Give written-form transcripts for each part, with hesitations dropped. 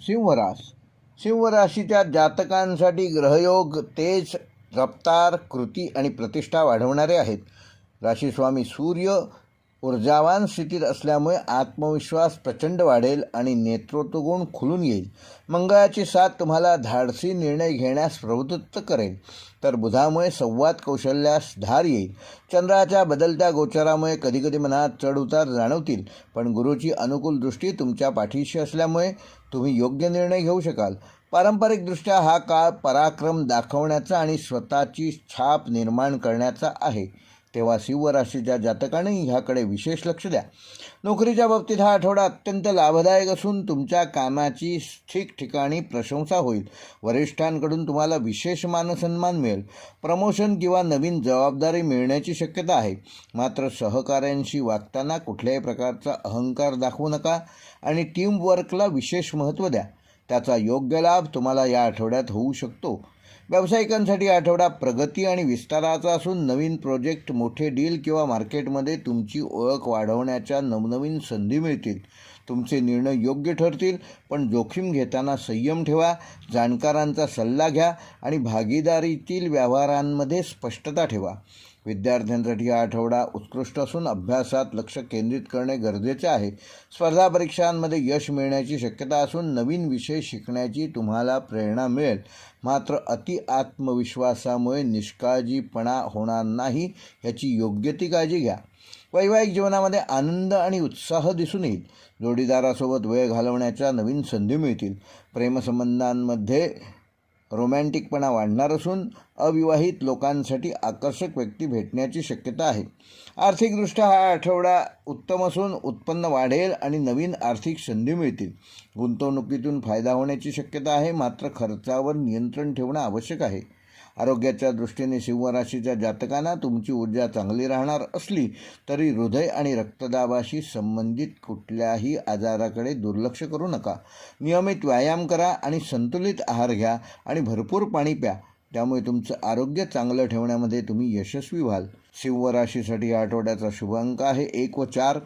सिंहरास सिंह राशीच्या जातकांसाठी ग्रहयोग तेज, रफ्तार, कृती आणि प्रतिष्ठा वाढवणारे आहेत. राशीस्वामी सूर्य ऊर्जावान स्थितीत असल्यामुळे आत्मविश्वास प्रचंड वाढेल आणि नेतृत्वगुण खुलून येईल. मंगळाची साथ तुम्हाला धाडसी निर्णय घेण्यास प्रवृत्त करेल, तर बुधामुळे संवाद कौशल्यास धार येईल. चंद्राच्या बदलत्या गोचरामुळे कधीकधी मनात चढउतार जाणवतील, पण गुरुची अनुकूल दृष्टी तुमच्या पाठीशी असल्यामुळे तुम्ही योग्य निर्णय घेऊ शकाल. पारंपरिकदृष्ट्या हा काळ पराक्रम दाखवण्याचा आणि स्वतःची छाप निर्माण करण्याचा आहे, तेव्हा सिंह राशीच्या जातकाने ह्याकडे विशेष लक्ष द्या. नोकरीच्या बाबतीत हा आठवडा अत्यंत लाभदायक असून तुमच्या कामाची ठिकठिकाणी प्रशंसा होईल. वरिष्ठांकडून तुम्हाला विशेष मानसन्मान मिळेल. प्रमोशन किंवा नवीन जबाबदारी मिळण्याची शक्यता आहे. मात्र सहकाऱ्यांशी वागताना कुठल्याही प्रकारचा अहंकार दाखवू नका आणि टीमवर्कला विशेष महत्त्व द्या. त्याचा योग्य लाभ तुम्हाला या आठवड्यात होऊ शकतो. व्यावसायिकांसाठी आठवडा प्रगती आणि विस्ताराचा असून नवीन प्रोजेक्ट, मोठे डील किंवा मार्केटमध्ये तुमची ओळख वाढवण्याच्या नवनवीन संधी मिळतील. तुमचे निर्णय योग्य ठरतील, पण जोखीम घेताना संयम ठेवा. जाणकारांचा सल्ला घ्या आणि भागीदारीतील व्यवहारांमध्ये स्पष्टता ठेवा. विद्यार्थ्यांसाठी हा आठवडा उत्कृष्ट असून अभ्यासात लक्ष केंद्रित करणे गरजेचे आहे. स्पर्धा परीक्षांमध्ये यश मिळण्याची शक्यता असून नवीन विषय शिकण्याची तुम्हाला प्रेरणा मिळेल. मात्र अति आत्मविश्वासामुळे निष्काळजीपणा होणार नाही याची योग्य ती काळजी घ्या. वैवाहिक जीवनामध्ये आनंद आणि उत्साह दिसून येईल. जोडीदारासोबत वेळ घालवण्याच्या नवीन संधी मिळतील. प्रेमसंबंधांमध्ये रोमॅन्टिकपणा वाढणार असून अविवाहित लोकांसाठी आकर्षक व्यक्ती भेटण्याची शक्यता आहे. आर्थिकदृष्ट्या हा आठवडा उत्तम असून उत्पन्न वाढेल आणि नवीन आर्थिक संधी मिळतील. गुंतवणुकीतून फायदा होण्याची शक्यता आहे, मात्र खर्चावर नियंत्रण ठेवणं आवश्यक आहे. आरोग्याच्या दृष्टीने सिंह राशीच्या जातकांना तुमची ऊर्जा चांगली राहणार असली तरी हृदय आणि रक्तदाबाशी संबंधित कुठल्याही आजाराकडे दुर्लक्ष करू नका. नियमित व्यायाम करा आणि संतुलित आहार घ्या आणि भरपूर पाणी प्या. त्यामुळे तुमचं आरोग्य चांगलं ठेवण्यामध्ये तुम्ही यशस्वी व्हाल. सिंह राशीसाठी आठवड्याचा शुभ अंक आहे 1 व 4.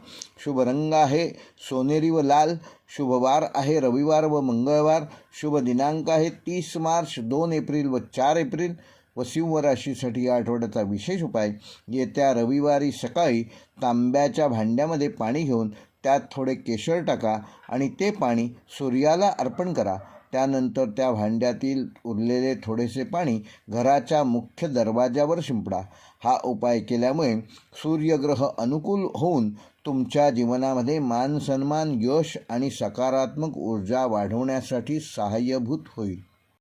शुभ रंग आहे सोनेरी व लाल. शुभ वार आहे रविवार व मंगळवार. शुभ दिनांक आहे 30 मार्च, 2 एप्रिल व 4 एप्रिल. व सिंह राशीसाठी या आठवड्याचा विशेष उपाय, येत्या रविवारी सकाळी तांब्याच्या भांड्यामध्ये पाणी घेऊन त्यात थोडे केशर टाका आणि ते पाणी सूर्याला अर्पण करा. त्यानंतर त्या भांड्यातील उरलेले थोडेसे पाणी घराच्या मुख्य दरवाजावर शिंपडा. हा उपाय केल्यामुळे सूर्यग्रह अनुकूल होऊन तुमच्या जीवनामध्ये मान सन्मान, यश आणि सकारात्मक ऊर्जा वाढवण्यासाठी सहाय्यभूत होईल.